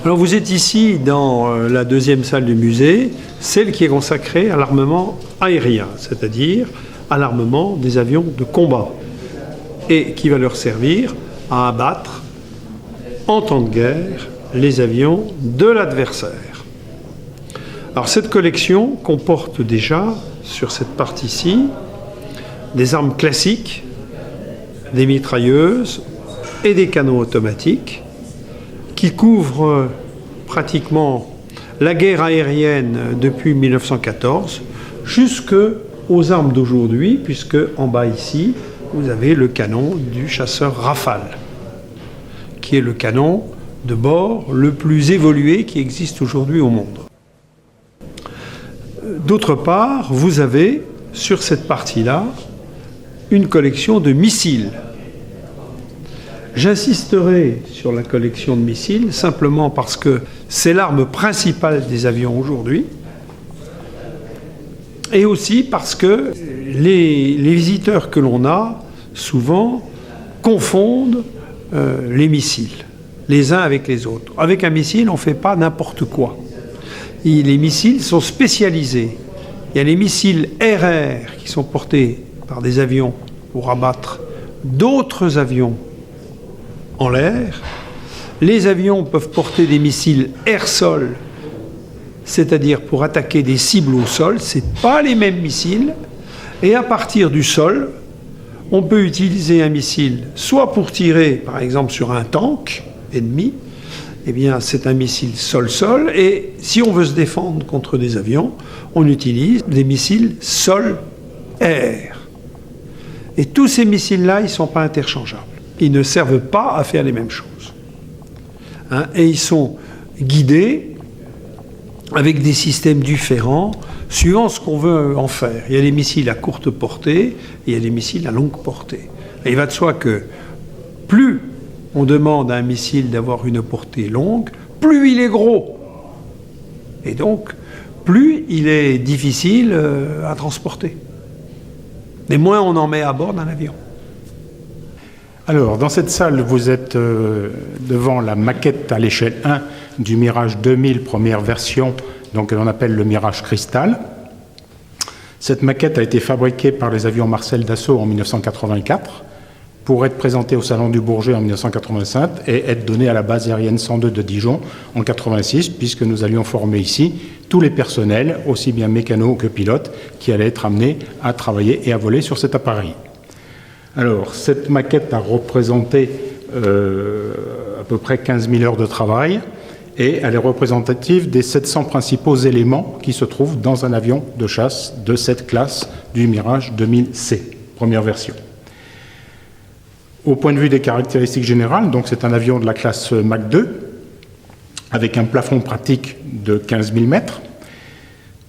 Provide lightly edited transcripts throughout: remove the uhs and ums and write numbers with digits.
Alors vous êtes ici dans la deuxième salle du musée, celle qui est consacrée à l'armement aérien, c'est-à-dire à l'armement des avions de combat, et qui va leur servir à abattre, en temps de guerre, les avions de l'adversaire. Alors cette collection comporte déjà, sur cette partie-ci, des armes classiques, des mitrailleuses et des canons automatiques qui couvrent pratiquement la guerre aérienne depuis 1914 jusqu'aux armes d'aujourd'hui, puisque en bas ici, vous avez le canon du chasseur Rafale, qui est le canon de bord le plus évolué qui existe aujourd'hui au monde. D'autre part, vous avez sur cette partie-là une collection de missiles. J'insisterai sur la collection de missiles simplement parce que c'est l'arme principale des avions aujourd'hui, et aussi parce que les visiteurs que l'on a souvent confondent les missiles, les uns avec les autres. Avec un missile, on ne fait pas n'importe quoi. Et les missiles sont spécialisés. Il y a les missiles RR qui sont portés par des avions pour abattre d'autres avions en l'air. Les avions peuvent porter des missiles air-sol, c'est-à-dire pour attaquer des cibles au sol. Ce n'est pas les mêmes missiles. Et à partir du sol, on peut utiliser un missile soit pour tirer, par exemple, sur un tank ennemi, eh bien, c'est un missile sol-sol. Et si on veut se défendre contre des avions, on utilise des missiles sol-air. Et tous ces missiles-là, ils ne sont pas interchangeables. Ils ne servent pas à faire les mêmes choses. Et ils sont guidés avec des systèmes différents, suivant ce qu'on veut en faire. Il y a les missiles à courte portée, et il y a les missiles à longue portée. Et il va de soi que plus on demande à un missile d'avoir une portée longue, plus il est gros. Et donc, plus il est difficile à transporter. Et moins on en met à bord d'un avion. Alors, dans cette salle, vous êtes devant la maquette à l'échelle 1 du Mirage 2000, première version, donc que l'on appelle le Mirage Cristal. Cette maquette a été fabriquée par les avions Marcel Dassault en 1984 pour être présentée au Salon du Bourget en 1985 et être donnée à la base aérienne 102 de Dijon en 1986, puisque nous allions former ici tous les personnels, aussi bien mécanos que pilotes, qui allaient être amenés à travailler et à voler sur cet appareil. Alors, cette maquette a représenté à peu près 15 000 heures de travail et elle est représentative des 700 principaux éléments qui se trouvent dans un avion de chasse de cette classe du Mirage 2000C, première version. Au point de vue des caractéristiques générales, donc c'est un avion de la classe Mach 2 avec un plafond pratique de 15 000 mètres.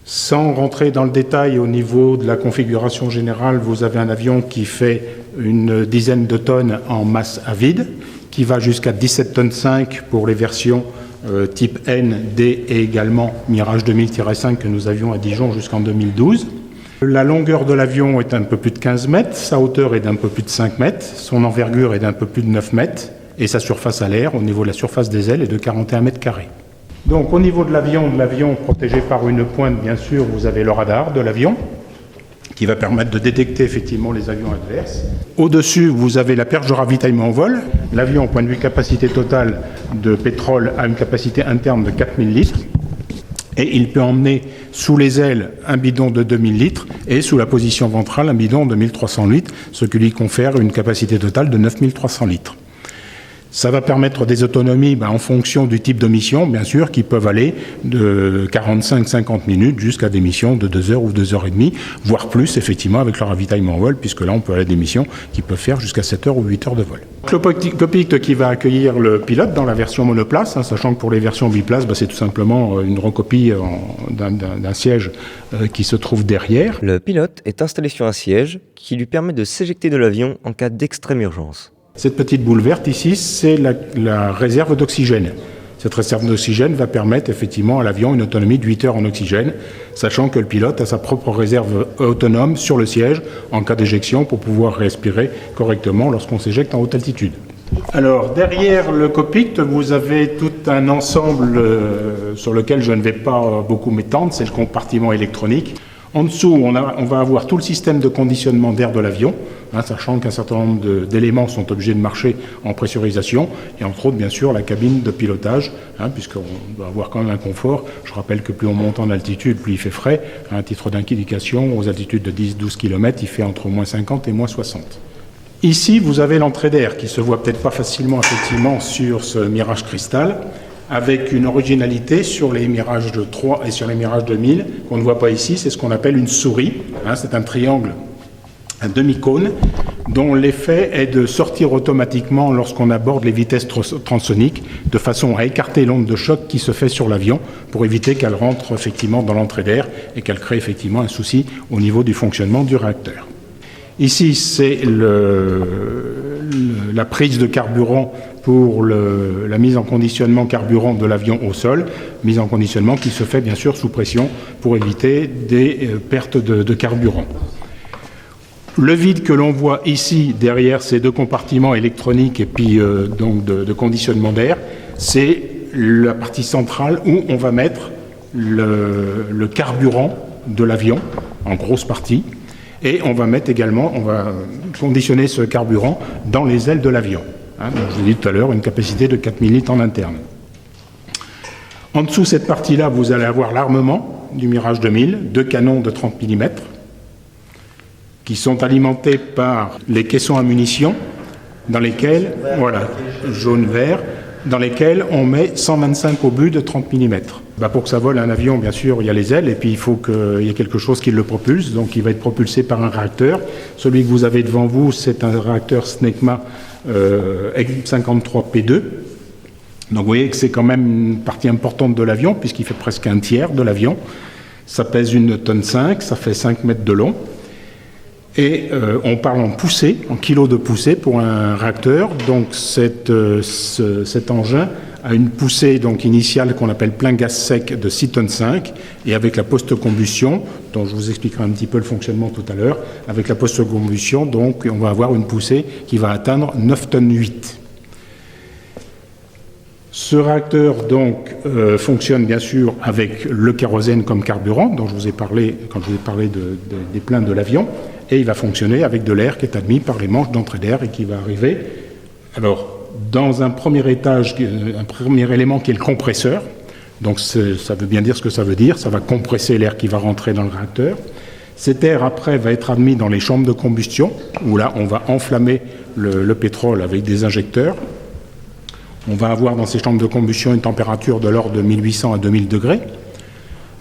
Sans rentrer dans le détail au niveau de la configuration générale, vous avez un avion qui fait une dizaine de tonnes en masse à vide, qui va jusqu'à 17,5 tonnes pour les versions type N, D et également Mirage 2000-5 que nous avions à Dijon jusqu'en 2012. La longueur de l'avion est un peu plus de 15 mètres, sa hauteur est d'un peu plus de 5 mètres, son envergure est d'un peu plus de 9 mètres et sa surface à l'air, au niveau de la surface des ailes, est de 41 mètres carrés. Donc au niveau de l'avion protégé par une pointe, bien sûr, vous avez le radar de l'avion qui va permettre de détecter effectivement les avions adverses. Au-dessus, vous avez la perche de ravitaillement au vol. L'avion, au point de vue capacité totale de pétrole, a une capacité interne de 4000 litres. Et il peut emmener sous les ailes un bidon de 2000 litres et sous la position ventrale un bidon de 1300 litres, ce qui lui confère une capacité totale de 9300 litres. Ça va permettre des autonomies en fonction du type de mission, bien sûr, qui peuvent aller de 45-50 minutes jusqu'à des missions de 2 heures ou 2 heures et demie, voire plus, effectivement, avec le ravitaillement en vol, puisque là, on peut aller à des missions qui peuvent faire jusqu'à 7 heures ou 8 heures de vol. Le cockpit qui va accueillir le pilote dans la version monoplace, sachant que pour les versions biplaces, c'est tout simplement une recopie d'un siège qui se trouve derrière. Le pilote est installé sur un siège qui lui permet de s'éjecter de l'avion en cas d'extrême urgence. Cette petite boule verte ici, c'est la réserve d'oxygène. Cette réserve d'oxygène va permettre effectivement à l'avion une autonomie de 8 heures en oxygène, sachant que le pilote a sa propre réserve autonome sur le siège en cas d'éjection pour pouvoir respirer correctement lorsqu'on s'éjecte en haute altitude. Alors, derrière le cockpit, vous avez tout un ensemble sur lequel je ne vais pas beaucoup m'étendre, c'est le compartiment électronique. En dessous, on va avoir tout le système de conditionnement d'air de l'avion, sachant qu'un certain nombre d'éléments sont obligés de marcher en pressurisation, et entre autres, bien sûr, la cabine de pilotage, puisqu'on doit avoir quand même un confort. Je rappelle que plus on monte en altitude, plus il fait frais. À titre d'indication, aux altitudes de 10-12 km, il fait entre moins 50 et moins 60. Ici, vous avez l'entrée d'air, qui se voit peut-être pas facilement, effectivement, sur ce Mirage Crystal, avec une originalité sur les Mirage 3 et sur les Mirage 2000 qu'on ne voit pas ici, c'est ce qu'on appelle une souris. C'est un triangle, un demi-cône, dont l'effet est de sortir automatiquement lorsqu'on aborde les vitesses transoniques, de façon à écarter l'onde de choc qui se fait sur l'avion, pour éviter qu'elle rentre effectivement dans l'entrée d'air et qu'elle crée effectivement un souci au niveau du fonctionnement du réacteur. Ici, c'est la prise de carburant pour la mise en conditionnement carburant de l'avion au sol, mise en conditionnement qui se fait bien sûr sous pression pour éviter des pertes de carburant. Le vide que l'on voit ici derrière ces deux compartiments électroniques et puis donc de conditionnement d'air, c'est la partie centrale où on va mettre le carburant de l'avion en grosse partie. Et on va conditionner ce carburant dans les ailes de l'avion. Donc je vous ai dit tout à l'heure, une capacité de 4000 litres en interne. En dessous de cette partie-là, vous allez avoir l'armement du Mirage 2000, 2 canons de 30 mm, qui sont alimentés par les caissons à munitions, dans lesquels, voilà, jaune-vert, dans lesquels on met 125 obus de 30 mm. Pour que ça vole un avion, bien sûr, il y a les ailes, et puis il faut qu'il y ait quelque chose qui le propulse, donc il va être propulsé par un réacteur. Celui que vous avez devant vous, c'est un réacteur Snecma X53P2. Donc vous voyez que c'est quand même une partie importante de l'avion, puisqu'il fait presque un tiers de l'avion. Ça pèse 1,5 tonne, ça fait 5 mètres de long. Et on parle en poussée, en kilos de poussée pour un réacteur. Donc cet engin a une poussée donc initiale qu'on appelle plein gaz sec de 6 tonnes 5, et avec la post-combustion, dont je vous expliquerai un petit peu le fonctionnement tout à l'heure, avec la post-combustion, donc on va avoir une poussée qui va atteindre 9 tonnes 8. Ce réacteur donc fonctionne bien sûr avec le kérosène comme carburant, dont je vous ai parlé quand je vous ai parlé des pleins de l'avion, et il va fonctionner avec de l'air qui est admis par les manches d'entrée d'air et qui va arriver. Alors, dans un premier étage, un premier élément qui est le compresseur. Donc ça veut bien dire ce que ça veut dire. Ça va compresser l'air qui va rentrer dans le réacteur. Cet air, après, va être admis dans les chambres de combustion, où là, on va enflammer le pétrole avec des injecteurs. On va avoir dans ces chambres de combustion une température de l'ordre de 1800 à 2000 degrés.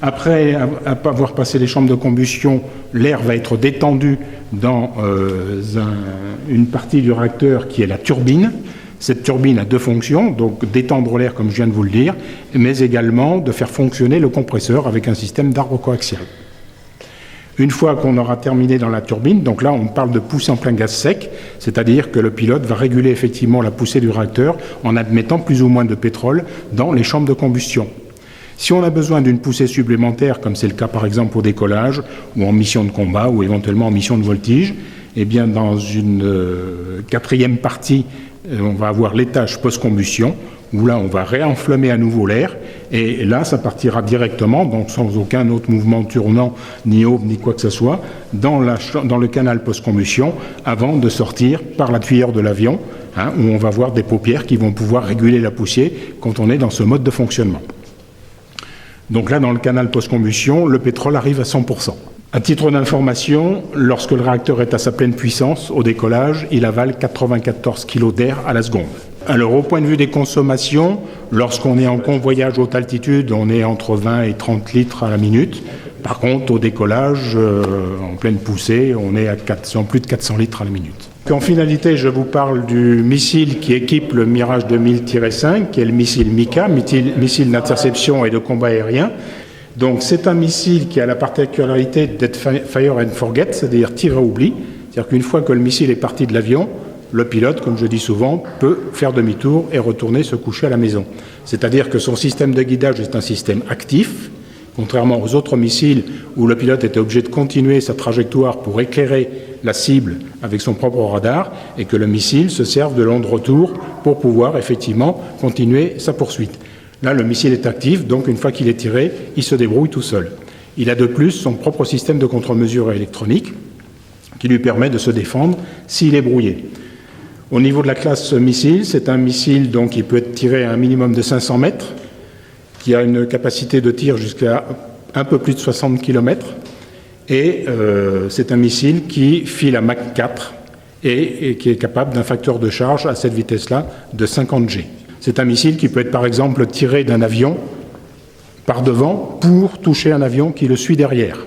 Après avoir passé les chambres de combustion, l'air va être détendu dans une partie du réacteur qui est la turbine. Cette turbine a deux fonctions, donc d'étendre l'air comme je viens de vous le dire, mais également de faire fonctionner le compresseur avec un système d'arbre coaxial. Une fois qu'on aura terminé dans la turbine, donc là on parle de poussée en plein gaz sec, c'est-à-dire que le pilote va réguler effectivement la poussée du réacteur en admettant plus ou moins de pétrole dans les chambres de combustion. Si on a besoin d'une poussée supplémentaire, comme c'est le cas par exemple au décollage, ou en mission de combat, ou éventuellement en mission de voltige, eh bien dans une quatrième partie, on va avoir l'étage post-combustion, où là on va réenflammer à nouveau l'air, et là ça partira directement, donc sans aucun autre mouvement tournant, ni aube, ni quoi que ce soit, dans le canal post-combustion, avant de sortir par la tuyère de l'avion, où on va avoir des paupières qui vont pouvoir réguler la poussée quand on est dans ce mode de fonctionnement. Donc là, dans le canal post-combustion, le pétrole arrive à 100%. À titre d'information, lorsque le réacteur est à sa pleine puissance, au décollage, il avale 94 kg d'air à la seconde. Alors, au point de vue des consommations, lorsqu'on est en convoyage haute altitude, on est entre 20 et 30 litres à la minute. Par contre, au décollage, en pleine poussée, on est à plus de 400 litres à la minute. En finalité, je vous parle du missile qui équipe le Mirage 2000-5, qui est le missile MICA, missile d'interception et de combat aérien. Donc c'est un missile qui a la particularité d'être fire and forget, c'est-à-dire tir à oubli. C'est-à-dire qu'une fois que le missile est parti de l'avion, le pilote, comme je dis souvent, peut faire demi-tour et retourner se coucher à la maison. C'est-à-dire que son système de guidage est un système actif, contrairement aux autres missiles où le pilote était obligé de continuer sa trajectoire pour éclairer la cible avec son propre radar et que le missile se serve de l'onde retour pour pouvoir effectivement continuer sa poursuite. Là, le missile est actif, donc une fois qu'il est tiré, il se débrouille tout seul. Il a de plus son propre système de contre-mesure électronique qui lui permet de se défendre s'il est brouillé. Au niveau de la classe missile, c'est un missile donc, qui peut être tiré à un minimum de 500 mètres, qui a une capacité de tir jusqu'à un peu plus de 60 km, et c'est un missile qui file à Mach 4 et qui est capable d'un facteur de charge à cette vitesse-là de 50 G. C'est un missile qui peut être par exemple tiré d'un avion par devant pour toucher un avion qui le suit derrière.